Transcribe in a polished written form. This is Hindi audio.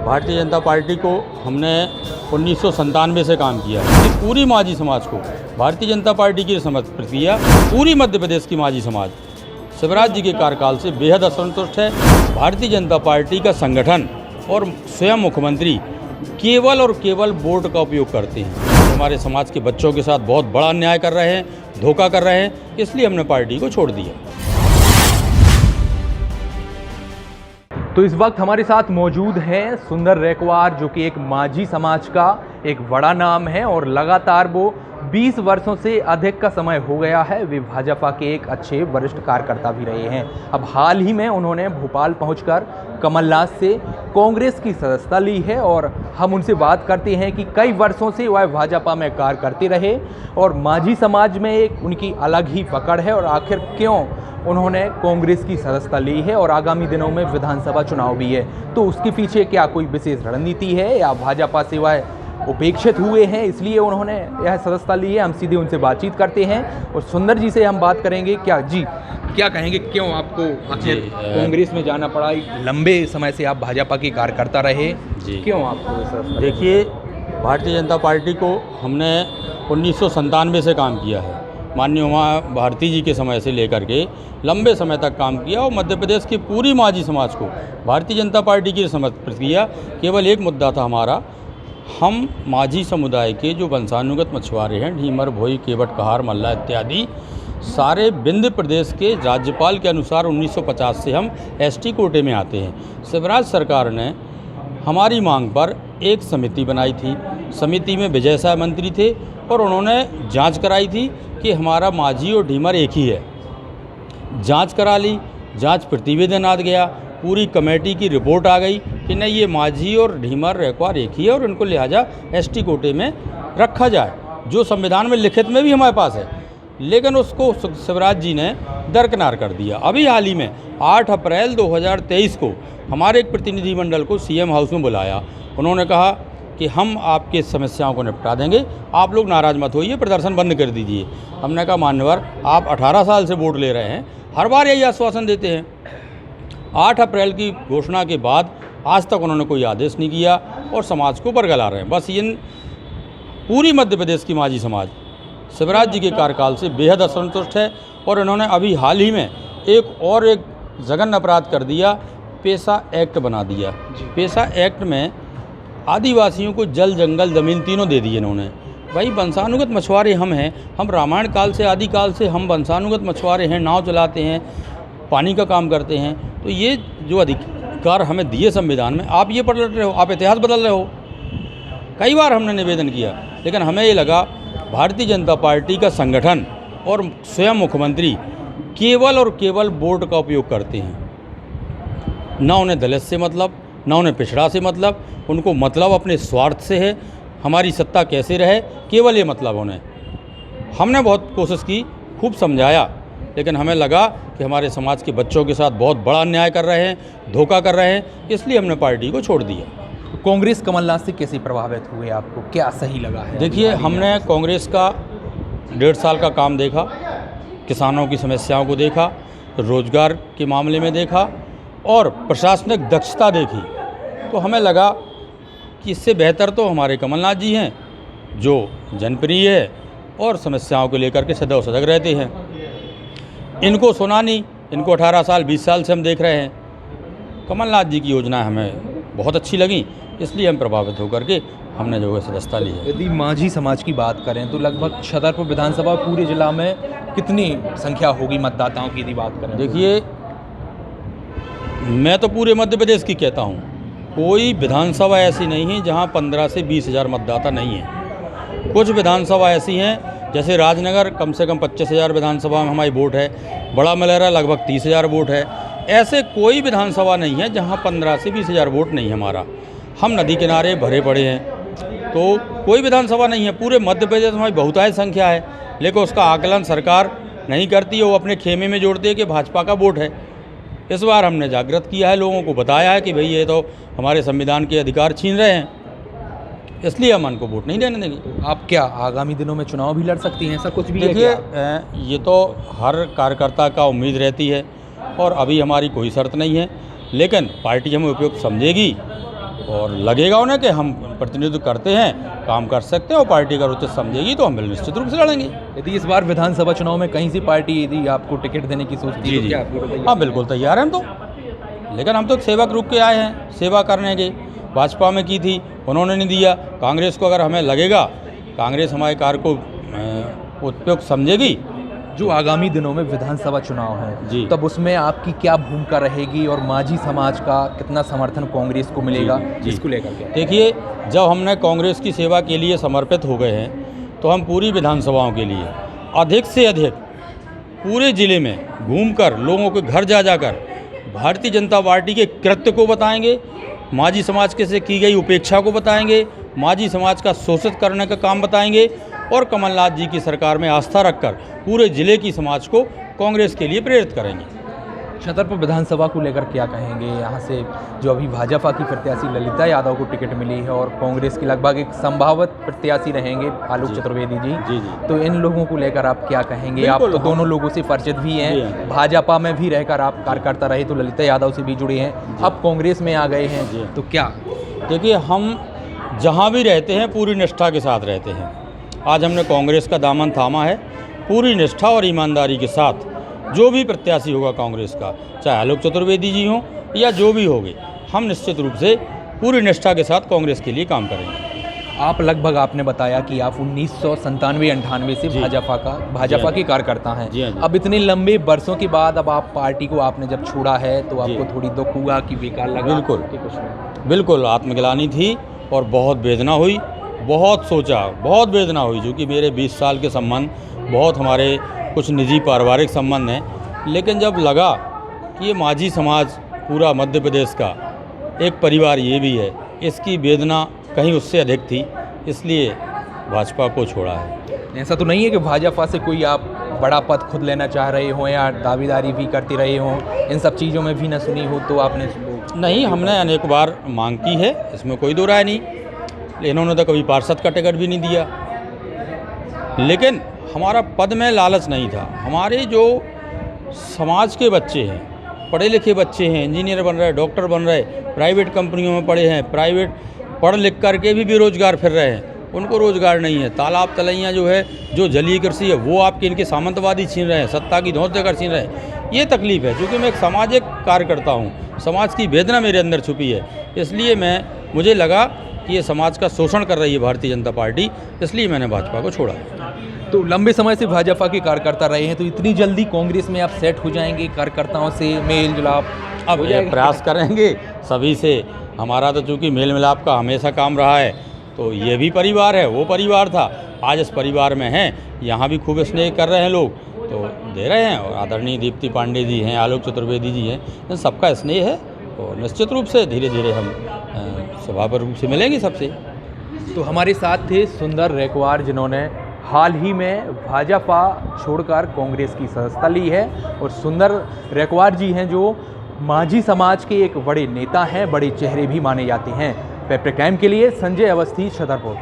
भारतीय जनता पार्टी को हमने 1997 से काम किया है कि पूरी माझी समाज को भारतीय जनता पार्टी की समर्पित किया। पूरी मध्य प्रदेश की माझी समाज शिवराज जी के कार्यकाल से बेहद असंतुष्ट है। भारतीय जनता पार्टी का संगठन और स्वयं मुख्यमंत्री केवल और केवल वोट का उपयोग करते हैं। हमारे समाज के बच्चों के साथ बहुत बड़ा अन्याय कर रहे हैं, धोखा कर रहे हैं, इसलिए हमने पार्टी को छोड़ दिया। तो इस वक्त हमारे साथ मौजूद हैं सुंदर रैकवार, जो कि एक माझी समाज का एक बड़ा नाम है और लगातार वो 20 वर्षों से अधिक का समय हो गया है वे भाजपा के एक अच्छे वरिष्ठ कार्यकर्ता भी रहे हैं। अब हाल ही में उन्होंने भोपाल पहुंचकर कमलनाथ से कांग्रेस की सदस्यता ली है और हम उनसे बात करते हैं कि कई वर्षों से वह भाजपा में कार्य करते रहे और माझी समाज में एक उनकी अलग ही पकड़ है और आखिर क्यों उन्होंने कांग्रेस की सदस्यता ली है और आगामी दिनों में विधानसभा चुनाव भी है, तो उसके पीछे क्या कोई विशेष रणनीति है या भाजपा से वह उपेक्षित हुए हैं इसलिए उन्होंने यह सदस्यता ली है। हम सीधे उनसे बातचीत करते हैं और सुंदर जी से हम बात करेंगे। क्या कहेंगे, क्यों आपको आखिर कांग्रेस में जाना पड़ा? लंबे समय से आप भाजपा के कार्यकर्ता रहे, क्यों आपको? देखिए, भारतीय जनता पार्टी को हमने 1997 से काम किया है। माननीय उमा भारती जी के समय से लेकर के लंबे समय तक काम किया और मध्य प्रदेश की पूरी माझी समाज को भारतीय जनता पार्टी की समर्पित किया। केवल एक मुद्दा था हमारा, हम माझी समुदाय के जो वंशानुगत मछुआरे हैं, ढीमर, भोई, केवट, कहार, मल्ला इत्यादि, सारे विंध्य प्रदेश के राज्यपाल के अनुसार 1950 से हम एसटी कोटे में आते हैं। शिवराज सरकार ने हमारी मांग पर एक समिति बनाई थी। समिति में विजय साह मंत्री थे और उन्होंने जांच कराई थी कि हमारा माझी और ढीमर एक ही है। जांच करा ली, जांच प्रतिवेदन आ गया, पूरी कमेटी की रिपोर्ट आ गई कि नहीं, ये माझी और ढीमर रैकवार एक ही है और इनको लिहाजा एसटी कोटे में रखा जाए, जो संविधान में लिखित में भी हमारे पास है। लेकिन उसको शिवराज जी ने दरकिनार कर दिया। अभी हाल ही में 8 अप्रैल 2023 को हमारे एक प्रतिनिधिमंडल को सीएम हाउस में बुलाया। उन्होंने कहा कि हम आपके समस्याओं को निपटा देंगे, आप लोग नाराज़ मत होइए, प्रदर्शन बंद कर दीजिए। हमने कहा, मान्यवर, आप 18 साल से वोट ले रहे हैं, हर बार यही आश्वासन देते हैं। 8 अप्रैल की घोषणा के बाद आज तक उन्होंने कोई आदेश नहीं किया और समाज को बरगला रहे हैं। बस इन पूरी मध्य प्रदेश की माझी समाज शिवराज जी के कार्यकाल से बेहद असंतुष्ट है और इन्होंने अभी हाल ही में एक जघन्य अपराध कर दिया, पेशा एक्ट बना दिया। पेशा एक्ट में आदिवासियों को जल, जंगल, ज़मीन तीनों दे दिए इन्होंने। भाई, वंशानुगत मछुआरे हम हैं, हम रामायण काल से, आदिकाल से हम वंशानुगत मछुआरे हैं, नाव चलाते हैं, पानी का काम करते हैं। तो ये जो अधिकार हमें दिए संविधान में, आप ये पलट रहे हो, आप इतिहास बदल रहे हो। कई बार हमने निवेदन किया, लेकिन हमें ये लगा भारतीय जनता पार्टी का संगठन और स्वयं मुख्यमंत्री केवल और केवल वोट का उपयोग करते हैं। ना उन्हें दलित से मतलब, ना उन्हें पिछड़ा से मतलब, उनको मतलब अपने स्वार्थ से है, हमारी सत्ता कैसे रहे, केवल ये मतलब उन्हें। हमने बहुत कोशिश की, खूब समझाया, लेकिन हमें लगा कि हमारे समाज के बच्चों के साथ बहुत बड़ा अन्याय कर रहे हैं, धोखा कर रहे हैं, इसलिए हमने पार्टी को छोड़ दिया। कांग्रेस कमलनाथ से कैसे प्रभावित हुए, आपको क्या सही लगा है? देखिए, हमने कांग्रेस का 1.5 साल का काम देखा, किसानों की समस्याओं को देखा, रोजगार के मामले में देखा और प्रशासनिक दक्षता देखी, तो हमें लगा कि इससे बेहतर तो हमारे कमलनाथ जी हैं, जो जनप्रिय है और समस्याओं को लेकर के सदैव सजग रहते हैं। इनको सुना नहीं, इनको 18 साल 20 साल से हम देख रहे हैं। कमलनाथ जी की योजना हमें बहुत अच्छी लगी, इसलिए हम प्रभावित होकर के हमने जो है सदस्यता ली है। यदि माझी समाज की बात करें तो लगभग छतरपुर विधानसभा पूरे जिला में कितनी संख्या होगी मतदाताओं की, यदि बात करें? देखिए, मैं तो पूरे मध्य प्रदेश की कहता हूँ, कोई विधानसभा ऐसी नहीं है जहाँ 15 से 20 हज़ार मतदाता नहीं है। कुछ विधानसभा ऐसी हैं, जैसे राजनगर कम से कम 25 हज़ार विधानसभा में हमारी वोट है, बड़ा मलेरा लगभग 30 हज़ार वोट है। ऐसे कोई विधानसभा नहीं है जहाँ 15 से 20 हज़ार वोट नहीं है हमारा। हम नदी किनारे भरे पड़े हैं, तो कोई विधानसभा नहीं है। पूरे मध्य प्रदेश में हमारी बहुतायत संख्या है, लेकिन उसका आकलन सरकार नहीं करती है, वो अपने खेमे में जोड़ती है कि भाजपा का वोट है। इस बार हमने जागृत किया है, लोगों को बताया है कि भाई ये तो हमारे संविधान के अधिकार छीन रहे हैं, इसलिए हम उनको वोट नहीं देने देंगे। आप क्या आगामी दिनों में चुनाव भी लड़ सकती हैं, ऐसा कुछ भी? देखिए, ये तो हर कार्यकर्ता का उम्मीद रहती है और अभी हमारी कोई शर्त नहीं है, लेकिन पार्टी हमें उपयुक्त समझेगी और लगेगा उन्हें कि हम प्रतिनिधित्व करते हैं, काम कर सकते हैं और पार्टी अगर उचित समझेगी तो हम निश्चित रूप से लड़ेंगे। यदि इस बार विधानसभा चुनाव में कहीं से पार्टी यदि आपको टिकट देने की सोचती है तो क्या आप बिल्कुल तैयार? हाँ बिल्कुल तैयार हैं हम तो, लेकिन हम तो एक सेवक रूप के आए हैं, सेवा करने के। भाजपा में की थी, उन्होंने नहीं दिया। कांग्रेस को अगर हमें लगेगा, कांग्रेस हमारे कार्य को उपयुक्त समझेगी। जो आगामी दिनों में विधानसभा चुनाव है जी। तब उसमें आपकी क्या भूमिका रहेगी और माझी समाज का कितना समर्थन कांग्रेस को मिलेगा, जी। इसको लेकर के? देखिए, जब हमने कांग्रेस की सेवा के लिए समर्पित हो गए हैं तो हम पूरी विधानसभाओं के लिए अधिक से अधिक पूरे ज़िले में घूमकर लोगों के घर जा जाकर भारतीय जनता पार्टी के कृत्य को बताएंगे, माझी समाज के से की गई उपेक्षा को बताएंगे, माझी समाज का शोषित करने का काम बताएंगे और कमलनाथ जी की सरकार में आस्था रखकर पूरे ज़िले की समाज को कांग्रेस के लिए प्रेरित करेंगे। छतरपुर विधानसभा को लेकर क्या कहेंगे? यहाँ से जो अभी भाजपा की प्रत्याशी ललिता यादव को टिकट मिली है और कांग्रेस की लगभग एक संभावित प्रत्याशी रहेंगे आलोक चतुर्वेदी जी। जी जी। तो इन लोगों को लेकर आप क्या कहेंगे? आप बिल्कुल, तो दोनों लोगों से परिचित भी जी हैं, हैं। भाजपा में भी रहकर आप कार्यकर्ता रहे तो ललिता यादव से भी जुड़े हैं, अब कांग्रेस में आ गए जी। हैं, तो क्या? देखिए, हम जहाँ भी रहते हैं पूरी निष्ठा के साथ रहते हैं। आज हमने कांग्रेस का दामन थामा है, पूरी निष्ठा और ईमानदारी के साथ जो भी प्रत्याशी होगा कांग्रेस का, चाहे आलोक चतुर्वेदी जी हों या जो भी होंगे, हम निश्चित रूप से पूरी निष्ठा के साथ कांग्रेस के लिए काम करेंगे। आप लगभग आपने बताया कि आप 1997-98 से जी। भाजपा के कार्यकर्ता हैं। जी हाँ जी। अब इतने लंबे बरसों के बाद अब आप पार्टी को आपने जब छोड़ा है तो जी। आपको थोड़ी दुख हुआ कि बेकार लगा? बिल्कुल। कि कुछ नहीं? बिल्कुल आत्मग्लानि थी और बहुत वेदना हुई, बहुत सोचा, बहुत वेदना हुई, जो कि मेरे 20 साल के संबंध, बहुत हमारे कुछ निजी पारिवारिक संबंध हैं। लेकिन जब लगा कि ये माझी समाज पूरा मध्य प्रदेश का एक परिवार ये भी है, इसकी वेदना कहीं उससे अधिक थी, इसलिए भाजपा को छोड़ा है। ऐसा तो नहीं है कि भाजपा से कोई आप बड़ा पद खुद लेना चाह रहे हो या दावेदारी भी करते रहे हो, इन सब चीज़ों में भी न सुनी हो तो आपने? नहीं, हमने अनेक बार मांग की है, इसमें कोई दो राय नहीं। इन्होंने तो कभी पार्षद का टिकट भी नहीं दिया। लेकिन हमारा पद में लालच नहीं था। हमारे जो समाज के बच्चे हैं, पढ़े लिखे बच्चे हैं, इंजीनियर बन रहे, डॉक्टर बन रहे, प्राइवेट कंपनियों में पढ़े हैं, प्राइवेट पढ़ लिख करके भी बेरोजगार फिर रहे हैं, उनको रोजगार नहीं है। तालाब तलैया जो है, जो जलीय कृषि है, वो आपके इनके सामंतवादी छीन रहे हैं, सत्ता की धौंस देकर छीन रहे हैं। ये तकलीफ़ है, क्योंकि मैं एक सामाजिक कार्यकर्ता हूँ, समाज की वेदना मेरे अंदर छुपी है। इसलिए मुझे लगा कि ये समाज का शोषण कर रही है भारतीय जनता पार्टी, इसलिए मैंने भाजपा को छोड़ा। तो लंबे समय से भाजपा के कार्यकर्ता रहे हैं, तो इतनी जल्दी कांग्रेस में आप सेट हो जाएंगे, कार्यकर्ताओं से मेल जुलाप अब प्रयास करेंगे सभी से। हमारा तो चूँकि मेल मिलाप का हमेशा काम रहा है, तो ये भी परिवार है, वो परिवार था, आज इस परिवार में हैं, यहाँ भी खूब स्नेह कर रहे हैं लोग, तो दे रहे हैं। और आदरणीय दीप्ति पांडे जी हैं, आलोक चतुर्वेदी जी हैं, इन सबका स्नेह है, और निश्चित रूप से धीरे धीरे हम स्वभाव रूप से मिलेंगे सबसे। तो हमारे साथ थे सुंदर रेकवार, जिन्होंने हाल ही में भाजपा छोड़कर कांग्रेस की सदस्यता ली है, और सुंदर रेकवार जी हैं जो माझी समाज के एक बड़े नेता हैं, बड़े चेहरे भी माने जाते हैं। पेपर क्राइम के लिए संजय अवस्थी, छतरपुर।